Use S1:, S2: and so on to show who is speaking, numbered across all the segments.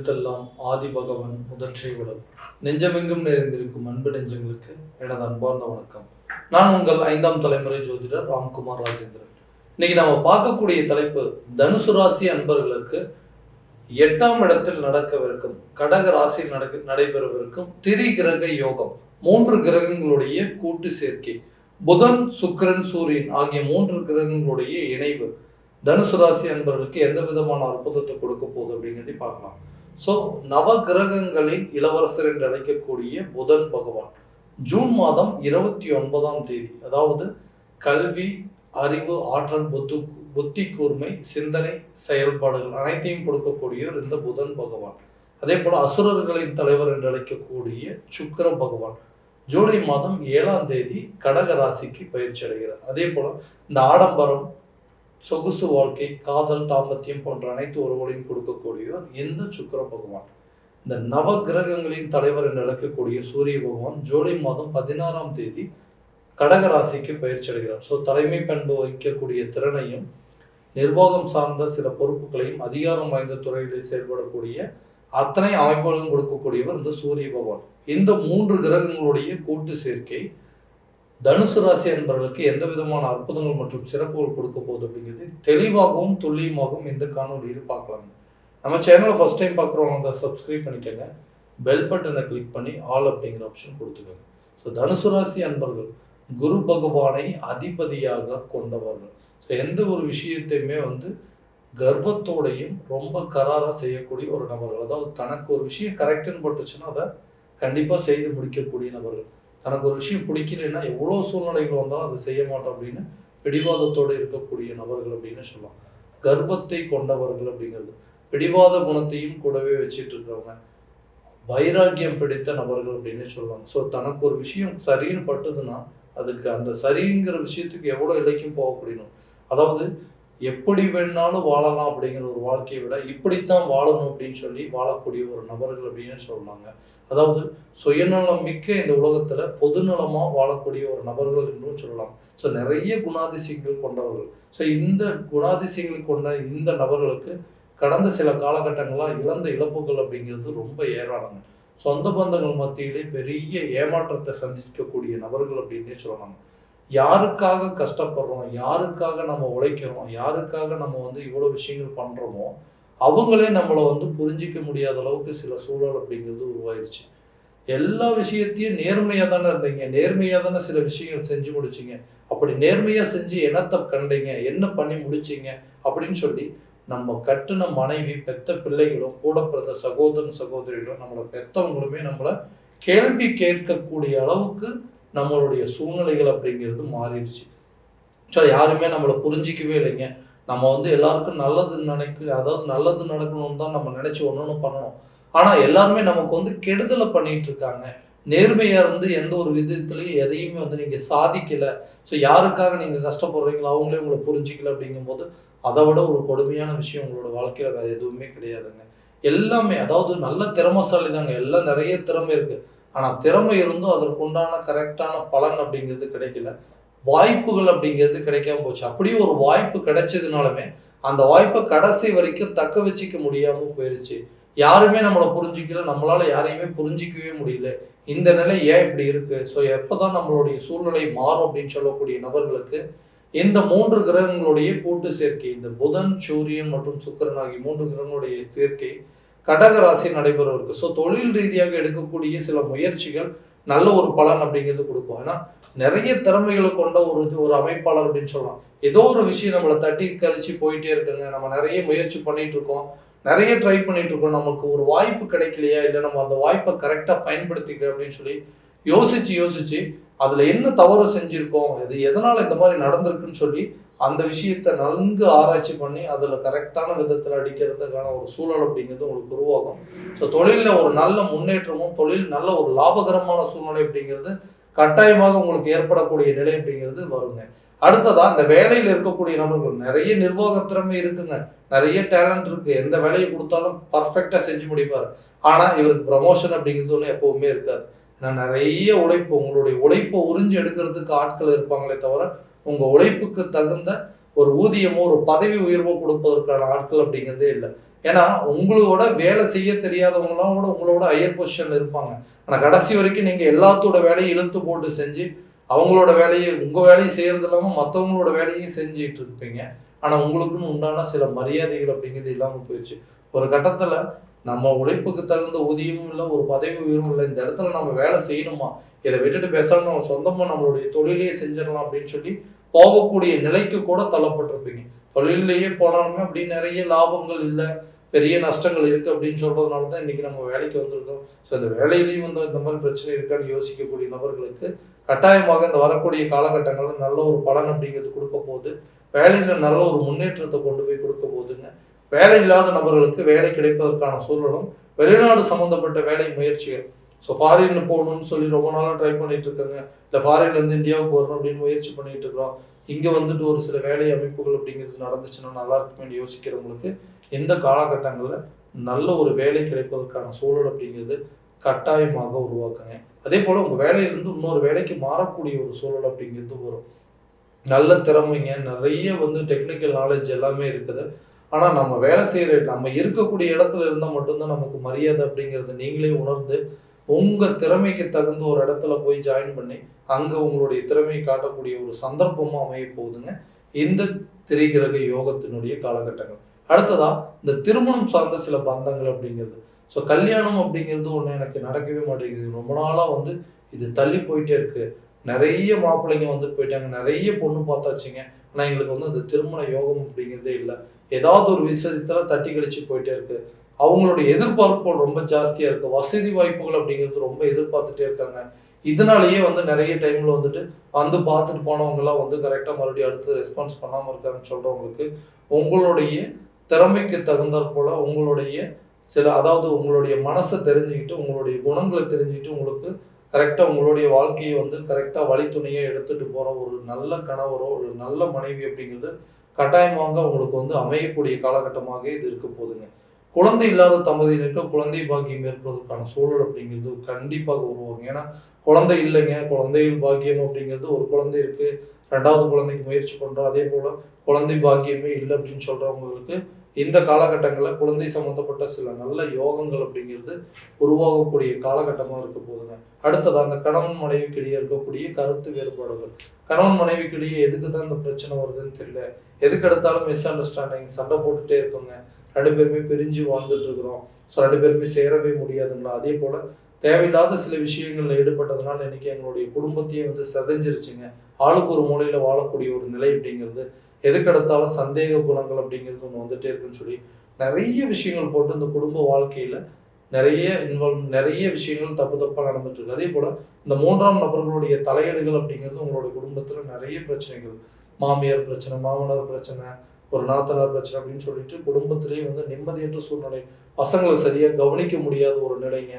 S1: எழுத்தெல்லாம் ஆதி பகவன் முதற்றே உலகு. நெஞ்சமெங்கும் நிறைந்திருக்கும் அன்பு நெஞ்சங்களுக்கு எனது அன்பார்ந்த வணக்கம். நான் உங்கள் 5ஆம் தலைமுறை ஜோதிடர் ராம்குமார் ராஜேந்திரன். இன்னைக்கு நாம பார்க்கக்கூடிய தலைப்பு, தனுசு ராசி அன்பர்களுக்கு 8ஆம் இடத்தில் நடக்கவிருக்கும், கடக ராசியில் நடைபெறவிருக்கும் திரி கிரக யோகம், 3 கிரகங்களுடைய கூட்டு சேர்க்கை, புதன் சுக்கிரன் சூரியன் ஆகிய 3 கிரகங்களுடைய இணைவு தனுசு ராசி அன்பர்களுக்கு எந்த விதமான அற்புதத்தை கொடுக்க போகுது அப்படிங்கிறதை பார்க்கலாம். ஸோ நவ கிரகங்களின் இளவரசர் என்று அழைக்கக்கூடிய புதன் பகவான் ஜூன் மாதம் 29ஆம் தேதி, அதாவது கல்வி, அறிவு, ஆற்றல், புத்தி கூர்மை, சிந்தனை, செயல்பாடுகள் அனைத்தையும் கொடுக்கக்கூடியவர் இந்த புதன் பகவான். அதே போல அசுரர்களின் தலைவர் என்று அழைக்கக்கூடிய சுக்கிர பகவான் ஜூலை மாதம் 7ஆம் தேதி கடக ராசிக்கு பயிற்சி அடைகிறார். அதே போல இந்த ஆடம்பரம், சொகுசு வாழ்க்கை, காதல், தாம்பத்தியம் போன்ற அனைத்து உறவுகளையும் கொடுக்கக்கூடியவர் இந்த சுக்கிர பகவான். இந்த நவ கிரகங்களின் தலைவர் என்று அழைக்கக்கூடிய சூரிய பகவான் ஜூலை மாதம் 16ஆம் தேதி கடக ராசிக்கு பயிற்சி அடைகிறார். ஸோ தலைமை பண்பு வைக்கக்கூடிய திறனையும், நிர்வாகம் சார்ந்த சில பொறுப்புகளையும், அதிகாரம் வாய்ந்த துறைகளில் செயல்படக்கூடிய அத்தனை அமைப்புகளும் கொடுக்கக்கூடியவர் இந்த சூரிய பகவான். இந்த 3 கிரகங்களுடைய கூட்டு சேர்க்கை தனுசு ராசி என்பவர்களுக்கு எந்த விதமான அற்புதங்கள் மற்றும் சிறப்புகள் கொடுக்க போகுது அப்படிங்கிறது தெளிவாகவும் துல்லியமாகவும் இந்த காணொலியில் பார்க்கலாம். நம்ம சேனலை ஃபர்ஸ்ட் டைம் பார்க்குறவங்க அதை சப்ஸ்கிரைப் பண்ணிக்கோங்க, பெல் பட்டனை கிளிக் பண்ணி ஆல் அப்படிங்கிற ஆப்ஷன் கொடுத்துக்கோங்க. ஸோ தனுசு ராசி அன்பர்கள் குரு பகவானை அதிபதியாக கொண்டவர்கள். ஸோ எந்த ஒரு விஷயத்தையுமே கர்வத்தோடையும் ரொம்ப கராராக செய்யக்கூடிய ஒரு நபர்கள். அதாவது தனக்கு ஒரு விஷயம் கரெக்டுன்னு பட்டுச்சுன்னா அதை கண்டிப்பாக செய்து முடிக்கக்கூடிய நபர்கள். தனக்கு ஒரு விஷயம் பிடிக்கலைன்னா எவ்வளோ சூழ்நிலைகள் வந்தாலும் அதை செய்ய மாட்டோம் அப்படின்னு பிடிவாதத்தோடு இருக்கக்கூடிய நபர்கள் அப்படின்னு சொல்லலாம். கர்வத்தை கொண்டவர்கள் அப்படிங்கிறது, பிடிவாத குணத்தையும் கூடவே வச்சுட்டு இருக்கிறவங்க, வைராக்கியம் பிடித்த நபர்கள் அப்படின்னு சொல்லுவாங்க. ஸோ தனக்கு ஒரு விஷயம் சரின்னு பட்டுதுன்னா அதுக்கு அந்த சரிங்கிற விஷயத்துக்கு எவ்வளோ இலக்கியம் போகக்கூடியணும். அதாவது எப்படி வேணாலும் வாழலாம் அப்படிங்கிற ஒரு வாழ்க்கையை விட இப்படித்தான் வாழணும் அப்படின்னு சொல்லி வாழக்கூடிய ஒரு நபர்கள் அப்படின்னு சொல்லுவாங்க. அதாவது சுயநலம் மிக்க இந்த உலகத்துல பொதுநலமா வாழக்கூடிய ஒரு நபர்கள் என்றும் சொல்லலாம். ஸோ நிறைய குணாதிசயங்கள் கொண்டவர்கள். ஸோ இந்த குணாதிசயங்கள் கொண்ட இந்த நபர்களுக்கு கடந்த சில காலகட்டங்களா இழந்த இழப்புகள் அப்படிங்கிறது ரொம்ப ஏராளங்க. சொந்த பந்தங்கள் மத்தியிலே பெரிய ஏமாற்றத்தை சந்திக்கக்கூடிய நபர்கள் அப்படின்னே சொல்லலாம். யாருக்காக கஷ்டப்படுறோம், யாருக்காக நம்ம உழைக்கிறோம், யாருக்காக நம்ம இவ்வளோ விஷயங்கள் பண்றோமோ அவங்களே நம்மளை புரிஞ்சிக்க முடியாத அளவுக்கு சில சூழல் அப்படிங்கிறது உருவாயிருச்சு. எல்லா விஷயத்தையும் நேர்மையா தானே இருந்தீங்க, நேர்மையா தானே சில விஷயங்கள் செஞ்சு முடிச்சிங்க, அப்படி நேர்மையா செஞ்சு என்னத்தை கண்டீங்க, என்ன பண்ணி முடிச்சிங்க அப்படின்னு சொல்லி நம்ம கட்டுன மனைவி, பெத்த பிள்ளைகளும், கூட பிறந்த சகோதரன் சகோதரிகளும், நம்மளை பெத்தவங்களுமே நம்மளை கேள்வி கேட்கக்கூடிய அளவுக்கு நம்மளுடைய சூழ்நிலைகள் அப்படிங்கிறது மாறிடுச்சு. ஸோ யாருமே நம்மளை புரிஞ்சிக்கவே இல்லைங்க. நம்ம எல்லாருக்கும் நல்லது அதாவது நல்லது நடக்கணும்னு தான் நம்ம நினைச்சு ஒன்று பண்ணணும். ஆனால் எல்லாருமே நமக்கு கெடுதலை பண்ணிட்டு இருக்காங்க. நேர்மையா இருந்து எந்த ஒரு விதத்துலையும் எதையுமே நீங்க சாதிக்கல. ஸோ யாருக்காக நீங்க கஷ்டப்படுறீங்களோ அவங்களே உங்களை புரிஞ்சிக்கல அப்படிங்கும்போது அதை விட ஒரு கொடுமையான விஷயம் உங்களோட வாழ்க்கையில வேற எதுவுமே கிடையாதுங்க. எல்லாமே அதாவது நல்ல திறமைசாலி தாங்க, எல்லாம் நிறைய திறமை இருக்கு. ஆனா திறமை இருந்தும் அதற்குண்டான கரெக்டான பலன் அப்படிங்கிறது கிடைக்கல, வாய்ப்புகள் அப்படிங்கிறது கிடைக்காம போச்சு. அப்படியே ஒரு வாய்ப்பு கிடைச்சதுனாலுமே அந்த வாய்ப்பை கடைசி வரைக்கும் தக்க வச்சுக்க முடியாம போயிருச்சு. யாருமே நம்மளை புரிஞ்சிக்கல, நம்மளால யாரையுமே புரிஞ்சிக்கவே முடியல. இந்த நிலை ஏன் இப்படி இருக்கு? ஸோ எப்பதான் நம்மளுடைய சூழ்நிலை மாறும் அப்படின்னு சொல்லக்கூடிய நபர்களுக்கு இந்த 3 கிரகங்களுடைய கூட்டு சேர்க்கை, இந்த புதன், சூரியன் மற்றும் சுக்கிரன் ஆகிய 3 கிரகங்களுடைய சேர்க்கை கடக ராசி நடைபெற இருக்கு. ஸோ தொழில் ரீதியாக எடுக்கக்கூடிய சில முயற்சிகள் நல்ல ஒரு பலன் அப்படிங்கிறது கொடுக்கும். ஏன்னா நிறைய திறமைகளை கொண்ட ஒரு அமைப்பாளர் அப்படின்னு சொல்லலாம். ஏதோ ஒரு விஷயம் நம்மளை தட்டி கழிச்சு போயிட்டே இருக்குங்க, நம்ம நிறைய முயற்சி பண்ணிட்டு இருக்கோம், நிறைய ட்ரை பண்ணிட்டு இருக்கோம், நமக்கு ஒரு வாய்ப்பு கிடைக்கலையா, இல்லை நம்ம அந்த வாய்ப்பை கரெக்டாக பயன்படுத்திக்க அப்படின்னு சொல்லி யோசிச்சு அதுல என்ன தவறு செஞ்சிருக்கோம், இது எதனால இந்த மாதிரி நடந்திருக்குன்னு சொல்லி அந்த விஷயத்த நன்கு ஆராய்ச்சி பண்ணி அதுல கரெக்டான விதத்துல அடிக்கிறதுக்கான ஒரு சூழல் அப்படிங்கிறது உங்களுக்கு உருவாகும். ஸோ தொழில ஒரு நல்ல முன்னேற்றமும், தொழில் நல்ல ஒரு லாபகரமான சூழ்நிலை அப்படிங்கிறது கட்டாயமாக உங்களுக்கு ஏற்படக்கூடிய நிலை அப்படிங்கிறது வருங்க. அடுத்ததா இந்த வேலையில் இருக்கக்கூடிய நபர்கள், நிறைய நிர்வாக திறமை இருக்குங்க, நிறைய டேலண்ட் இருக்கு, எந்த வேலையை கொடுத்தாலும் பர்ஃபெக்டா செஞ்சு முடிப்பாரு. ஆனா இவருக்கு ப்ரமோஷன் அப்படிங்கிறது ஒன்று எப்பவுமே இருக்காது. ஏன்னா நிறைய உழைப்பு, உங்களுடைய உழைப்பை உறிஞ்சு எடுக்கிறதுக்கு ஆட்கள் இருப்பாங்களே தவிர உங்க உழைப்புக்கு தகுந்த ஒரு ஊதியமோ ஒரு பதவி உயர்வோ கொடுப்பதற்கான ஆட்கள் அப்படிங்கிறதே இல்லை. ஏன்னா உங்களோட வேலை செய்ய தெரியாதவங்களாம் கூட உங்களோட ஹையர் பொசிஷன்ல இருப்பாங்க. ஆனா கடைசி வரைக்கும் நீங்க எல்லாத்தோட வேலையை இழுத்து போட்டு செஞ்சு அவங்களோட வேலையை உங்க வேலையை செய்யறது இல்லாம மற்றவங்களோட வேலையும் செஞ்சுட்டு இருப்பீங்க. ஆனா உங்களுக்குன்னு உண்டான சில மரியாதைகள் அப்படிங்கிறது இல்லாம போயிடுச்சு. ஒரு கட்டத்துல நம்ம உழைப்புக்கு தகுந்த ஊதியமும் இல்லை, ஒரு பதவி உயர்வும் இல்லை, இந்த இடத்துல நம்ம வேலை செய்யணுமா, இதை விட்டுட்டு பேசாம நம்ம சொந்தமா நம்மளுடைய தொழிலையே செஞ்சிடலாம் அப்படின்னு சொல்லி போகக்கூடிய நிலைக்கு கூட தள்ளப்பட்டிருப்பீங்க. தொழிலையே போனாலுமே அப்படி நிறைய லாபங்கள் இல்லை, பெரிய நஷ்டங்கள் இருக்கு அப்படின்னு சொல்றதுனால தான் இன்னைக்கு நம்ம வேலைக்கு வந்திருக்கோம். ஸோ இந்த வேலையிலையும் வந்து இந்த மாதிரி பிரச்சனை இருக்கான்னு யோசிக்கக்கூடிய நபர்களுக்கு கட்டாயமாக இந்த வரக்கூடிய காலகட்டங்களில் நல்ல ஒரு பலன் அப்படிங்கிறது கொடுக்க போகுது. வேலையில நல்ல ஒரு முன்னேற்றத்தை கொண்டு போய் கொடுக்க போகுதுங்க. வேலை இல்லாத நபர்களுக்கு வேலை கிடைப்பதற்கான சூழலும், வெளிநாடு சம்மந்தப்பட்ட வேலை முயற்சிகள், ஸோ ஃபாரின் போகணும்னு சொல்லி ரொம்ப நாளாக ட்ரை பண்ணிட்டு இருக்காங்க, இல்லை ஃபாரின்லேருந்து இந்தியாவுக்கு வரணும் அப்படின்னு முயற்சி பண்ணிட்டு இருக்கிறோம், இங்கே வந்துட்டு ஒரு சில வேலை அமைப்புகள் அப்படிங்கிறது நடந்துச்சுன்னா நல்லா இருக்குமே யோசிக்கிறவங்களுக்கு இந்த காலகட்டங்களில் நல்ல ஒரு வேலை கிடைப்பதற்கான சூழல் அப்படிங்கிறது கட்டாயமாக உருவாக்குங்க. அதே போல் உங்கள் வேலையிலேருந்து இன்னொரு வேலைக்கு மாறக்கூடிய ஒரு சூழல் அப்படிங்கிறது வரும். நல்ல திறமைங்க, நிறைய வந்து டெக்னிக்கல் நாலேஜ் எல்லாமே இருக்குது. ஆனால் நம்ம வேலை செய்கிற நம்ம இருக்கக்கூடிய இடத்துல இருந்தால் மட்டும்தான் நமக்கு மரியாதை அப்படிங்கிறத நீங்களே உணர்ந்து உங்கள் திறமைக்கு தகுந்த ஒரு இடத்துல போய் ஜாயின் பண்ணி அங்கே உங்களுடைய திறமையை காட்டக்கூடிய ஒரு சந்தர்ப்பமாக அமைய போகுதுங்க இந்த திரிகிரக யோகத்தினுடைய காலகட்டங்கள். அடுத்ததா இந்த திருமணம் சார்ந்த சில பந்தங்கள் அப்படிங்கிறது. ஸோ கல்யாணம் அப்படிங்கிறது ஒன்று எனக்கு நடக்கவே மாட்டேங்குது, ரொம்ப நாளாக வந்து இது தள்ளி போயிட்டே இருக்கு, நிறைய மாப்பிள்ளைங்க வந்துட்டு போயிட்டாங்க, நிறைய பொண்ணு பார்த்தாச்சுங்க, ஆனால் எங்களுக்கு வந்து அந்த திருமண யோகம் அப்படிங்கிறதே இல்லை, ஏதாவது ஒரு விஷயத்துல தட்டி கழிச்சு போயிட்டே இருக்கு, அவங்களுடைய எதிர்பார்ப்புகள் ரொம்ப ஜாஸ்தியா இருக்கு, வசதி வாய்ப்புகள் அப்படிங்கிறது ரொம்ப எதிர்பார்த்துட்டே இருக்காங்க. இதனாலேயே வந்து நிறைய டைம்ல வந்துட்டு வந்து பார்த்துட்டு போனவங்க எல்லாம் வந்து கரெக்டா மறுபடியும் அடுத்து ரெஸ்பான்ஸ் பண்ணாம இருக்காங்கன்னு சொல்றவங்களுக்கு உங்களுடைய திறமைக்கு தகுந்தாற் போல உங்களுடைய சில, அதாவது உங்களுடைய மனசை தெரிஞ்சுக்கிட்டு உங்களுடைய குணங்களை தெரிஞ்சுக்கிட்டு உங்களுக்கு கரெக்டாக உங்களுடைய வாழ்க்கையை வந்து கரெக்டாக வழித்துணையை எடுத்துட்டு போகிற ஒரு நல்ல கணவரோ ஒரு நல்ல மனைவி அப்படிங்கிறது கட்டாயமாக உங்களுக்கு வந்து அமையக்கூடிய காலகட்டமாக இது இருக்க போகுதுங்க. குழந்தை இல்லாத தம்பதியினருக்கு குழந்தை பாக்கியம் ஏற்படுவதற்கான சூழல் அப்படிங்கிறது கண்டிப்பாக உருவாகும். ஏன்னா குழந்தை இல்லைங்க, குழந்தைகள் பாக்கியம் அப்படிங்கிறது, ஒரு குழந்தை இருக்கு, ரெண்டாவது குழந்தைக்கு முயற்சி பண்றோம், அதே போல குழந்தை பாக்கியமே இல்லை அப்படின்னு சொல்றவங்களுக்கு இந்த காலகட்டங்களில் குழந்தை சம்பந்தப்பட்ட சில நல்ல யோகங்கள் அப்படிங்கிறது உருவாகக்கூடிய காலகட்டமாக இருக்க போகுதுங்க. அடுத்தது அந்த கணவன் மனைவிக்கிடையே இருக்கக்கூடிய கருத்து வேறுபாடுகள், கணவன் மனைவிக்கிடையே எதுக்கு தான் இந்த பிரச்சனை வருதுன்னு தெரியல, எதுக்கு எடுத்தாலும் மிஸ் அண்டர்ஸ்டாண்டிங், சண்டை போட்டுட்டே இருக்கோங்க, ரெண்டு பேருமே பிரிஞ்சு வாழ்ந்துட்டு இருக்கிறோம், ஸோ ரெண்டு பேருமே சேரவே முடியாதுங்களா, அதே போல தேவையில்லாத சில விஷயங்கள்ல ஈடுபட்டதுனால இன்னைக்கு எங்களுடைய குடும்பத்தையே வந்து செதஞ்சிருச்சுங்க, ஆளுக்கு ஒரு மூலையில வாழக்கூடிய ஒரு நிலை அப்படிங்கிறது, எதுக்கெடுத்தாலும் சந்தேக குணங்கள் அப்படிங்கிறது ஒன்று வந்துட்டே இருக்குன்னு சொல்லி நிறைய விஷயங்கள் போட்டு இந்த குடும்ப வாழ்க்கையில நிறைய விஷயங்கள் தப்பாக நடந்துட்டு இருக்கு. அதே போல இந்த மூன்றாம் நபர்களுடைய தலையீடுகள் அப்படிங்கிறது உங்களுடைய குடும்பத்துல நிறைய பிரச்சனைகள், மாமியார் பிரச்சனை, மாமனார் பிரச்சனை, ஒரு நாத்தனார் பிரச்சனை அப்படின்னு சொல்லிட்டு குடும்பத்திலேயே வந்து நிம்மதியற்ற சூழ்நிலை, பசங்களை சரியா கவனிக்க முடியாத ஒரு நிலைங்க,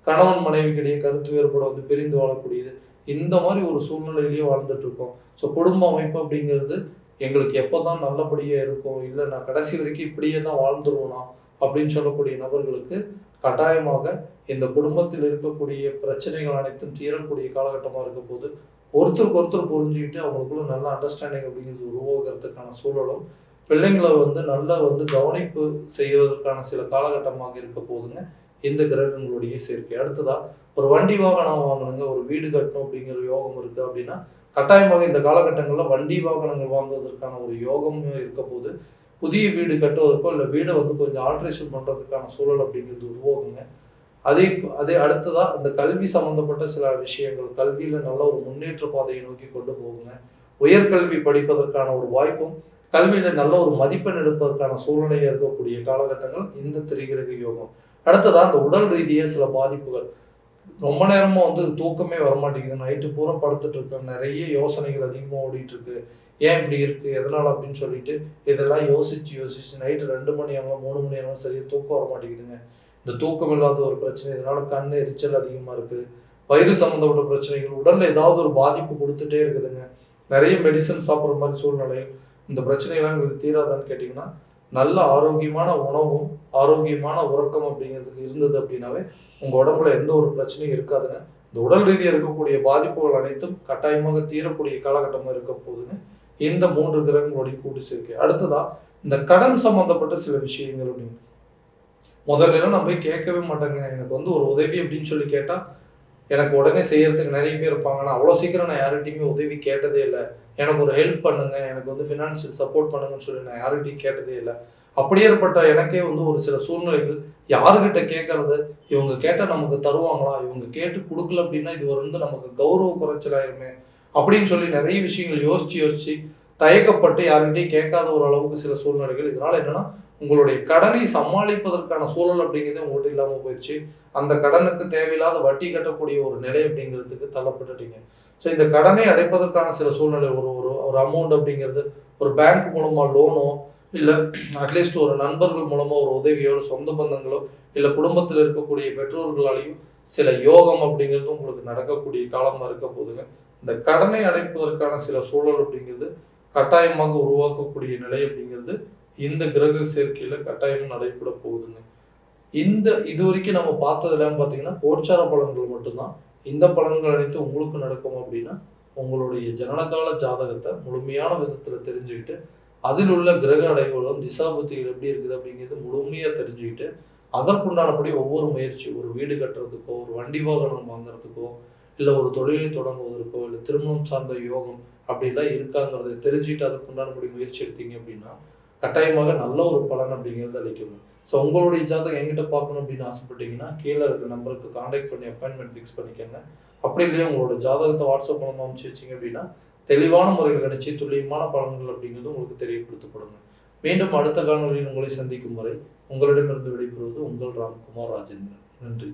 S1: கணவன் மனைவிக்கிடையே கருத்து வேறுபாடு வந்து பிரிந்து வாழக்கூடியது, இந்த மாதிரி ஒரு சூழ்நிலையிலேயே வாழ்ந்துட்டு இருக்கோம். ஸோ குடும்ப அமைப்பு அப்படிங்கிறது எங்களுக்கு எப்போதான் நல்லபடியா இருக்கும், இல்லை நான் கடைசி வரைக்கும் இப்படியே தான் வாழ்ந்துருவோனா அப்படின்னு சொல்லக்கூடிய நபர்களுக்கு கட்டாயமாக இந்த குடும்பத்தில் இருக்கக்கூடிய பிரச்சனைகள் அனைத்தும் தீரக்கூடிய காலகட்டமாக இருக்க போது ஒருத்தருக்கு ஒருத்தர் புரிஞ்சுக்கிட்டு அவங்களுக்குள்ள நல்ல அண்டர்ஸ்டாண்டிங் அப்படிங்கிறது உருவாகிறதுக்கான சூழலும், பிள்ளைங்களை வந்து நல்லா வந்து கவனிப்பு செய்வதற்கான சில காலகட்டமாக இருக்க போதுங்க இந்த கிரகங்களுடைய சேர்க்கை. அடுத்ததா ஒரு வண்டி வாகனம் வாங்கணுங்க, ஒரு வீடு கட்டணும் அப்படிங்கிற யோகம் இருக்கு அப்படின்னா கட்டாயமாக இந்த காலகட்டங்களில் வண்டி வாகனங்கள் வாங்குவதற்கான ஒரு யோகம் இருக்க போது, புதிய வீடு கட்டுவதற்கோ இல்லை வீடை வந்து கொஞ்சம் ஆல்ட்ரேஷன் பண்றதுக்கான சூழல் அப்படிங்கிறது உருவாகுங்க. அதே அடுத்ததா இந்த கல்வி சம்பந்தப்பட்ட சில விஷயங்கள், கல்வியில நல்ல ஒரு முன்னேற்ற பாதையை நோக்கி கொண்டு போகுங்க. உயர்கல்வி படிப்பதற்கான ஒரு வாய்ப்பும், கல்வியில நல்ல ஒரு மதிப்பெண் எடுப்பதற்கான சூழ்நிலையா இருக்கக்கூடிய காலகட்டங்கள் இந்த திரிகிரக யோகம். அடுத்ததா இந்த உடல் ரீதியாக சில பாதிப்புகள், ரொம்ப நேரமா வந்து தூக்கமே வரமாட்டேங்குது, நைட்டு பூரா படுத்துட்டு இருக்கேன், நிறைய யோசனைகள் அதிகமாக ஓடிட்டு இருக்கு, ஏன் இப்படி இருக்கு எதனால அப்படின்னு சொல்லிட்டு இதெல்லாம் யோசிச்சு நைட்டு 2 மணி ஆகும் 3 மணி ஆகும் சரியா தூக்கம் வரமாட்டேங்குதுங்க. இந்த தூக்கம் இல்லாத ஒரு பிரச்சனை, இதனால கண் எரிச்சல் அதிகமா இருக்கு, வயிறு சம்மந்தப்பட்ட பிரச்சனைகள், உடல்ல ஏதாவது ஒரு பாதிப்பு கொடுத்துட்டே இருக்குதுங்க, நிறைய மெடிசன் சாப்பிட்ற மாதிரி சூழ்நிலை, இந்த பிரச்சனைகள்லாம் உங்களுக்கு தீராதான்னு கேட்டிங்கன்னா நல்ல ஆரோக்கியமான உணவும் ஆரோக்கியமான உறக்கம் அப்படிங்கிறதுக்கு இருந்தது அப்படின்னாவே உங்க உடம்புல எந்த ஒரு பிரச்சனையும் இருக்காதுங்க. இந்த உடல் ரீதியாக இருக்கக்கூடிய பாதிப்புகள் அனைத்தும் கட்டாயமாக தீரக்கூடிய காலகட்டமாக இருக்க போதுங்க இந்த 3 கிரகங்களுடைய கூட்டு சேர்க்கை. அடுத்ததா இந்த கடன் சம்பந்தப்பட்ட சில விஷயங்கள் அப்படின்னு, முதல்லலாம் நான் போய் கேட்கவே மாட்டேங்க. எனக்கு வந்து ஒரு உதவி அப்படின்னு சொல்லி கேட்டா, எனக்கு உடனே செய்யறதுக்கு நெறைய பேர் இருப்பாங்க. நான் அவ்வளோ சீக்கிரம் நான் யார்கிட்டயுமே உதவி கேட்டதே இல்ல. எனக்கு ஒரு ஹெல்ப் பண்ணுங்க, எனக்கு வந்து ஃபினான்ஷியல் சப்போர்ட் பண்ணுங்கன்னு சொல்லி நான் யார்கிட்டயும் கேட்டதே இல்ல. அப்படியேற்பட்ட எனக்கே வந்து ஒரு சில சூழ்நிலைகள் யார்கிட்ட கேட்கறது? இவங்க கேட்டா நமக்கு தருவாங்களா? இவங்க கேட்டு குடுக்கல அப்படின்னா, இது வந்து நமக்கு கௌரவ குறைச்சலாயிருமே! அப்படின்னு சொல்லி நெறைய விஷயங்கள் யோசிச்சு தயக்கப்பட்டு யார்கிட்டயும் கேட்காத ஒரு அளவுக்கு சில சூழ்நிலைகள். இதனால என்னன்னா, உங்களுடைய கடனை சமாளிப்பதற்கான சூழல் அப்படிங்கிறதே உங்கள்ட்ட இல்லாம போயிருச்சு. அந்த கடனுக்கு தேவையில்லாத வட்டி கட்டக்கூடிய ஒரு நிலை அப்படிங்கிறதுக்கு தள்ளப்பட்டுட்டீங்க. ஸோ இந்த கடனை அடைப்பதற்கான சில சூழ்நிலை ஒரு ஒரு ஒரு அமௌண்ட் அப்படிங்கிறது ஒரு பேங்க் மூலமா லோனோ, இல்ல அட்லீஸ்ட் ஒரு நண்பர்கள் மூலமா ஒரு உதவியோ, சொந்த பந்தங்களோ, இல்ல குடும்பத்தில இருக்கக்கூடிய பெற்றோர்களாலேயும் சில யோகம் அப்படிங்கிறது உங்களுக்கு நடக்கக்கூடிய காலமா இருக்க போதுங்க. இந்த கடனை அடைப்பதற்கான சில சூழல் அப்படிங்கிறது கட்டாயமாக உருவாக்கக்கூடிய நிலை அப்படிங்கிறது இந்த கிரக சேர்க்கையில கட்டாயம் நடைபெற போகுதுங்க. இதுவரைக்கும் நம்ம பார்த்ததெல்லாம் பார்த்தீங்கன்னா, கோச்சார பலன்கள் மட்டும்தான். இந்த பலன்கள் அனைத்தும் உங்களுக்கு நடக்கும் அப்படின்னா, உங்களுடைய ஜனனகால ஜாதகத்த முழுமையான விதத்துல தெரிஞ்சுக்கிட்டு, அதில் உள்ள கிரக அடைவுகளும், திசாபுத்திகள் எப்படி இருக்குது அப்படிங்கிறது முழுமையா தெரிஞ்சுக்கிட்டு, அதற்குண்டானபடி ஒவ்வொரு முயற்சி ஒரு வீடு கட்டுறதுக்கோ, ஒரு வண்டி வாகனம் வாங்குறதுக்கோ, இல்ல ஒரு தொழிலை தொடங்குவதற்கோ, இல்ல திருமணம் சார்ந்த யோகம் அப்படிலாம் இருக்காங்கிறத தெரிஞ்சுட்டு அதற்குண்டானபடி முயற்சி எடுத்தீங்க அப்படின்னா, கட்டாயமாக நல்ல ஒரு பலன் அப்படிங்கிறது அளிக்குங்க. ஸோ உங்களுடைய ஜாதகம் என்கிட்ட பார்க்கணும் அப்படின்னு ஆசைப்பட்டீங்கன்னா, கீழ இருக்க நம்பருக்கு கான்டாக்ட் பண்ணி அப்பாயின்ட்மெண்ட் ஃபிக்ஸ் பண்ணிக்கங்க. அப்படி இல்லையா உங்களோட ஜாதகத்த வாட்ஸ்அப் மூலமா அனுப்பிச்சு வச்சீங்க அப்படின்னா, தெளிவான முறையில் கணிச்சு துல்லியமான பலன்கள் அப்படிங்கிறது உங்களுக்கு தெரியப்படுத்தப்படுங்க. மீண்டும் அடுத்த காணொலியில் உங்களை சந்திக்கும் வரை உங்களிடமிருந்து விடைபெறுவது உங்கள் ராம்குமார் ராஜேந்திரன். நன்றி.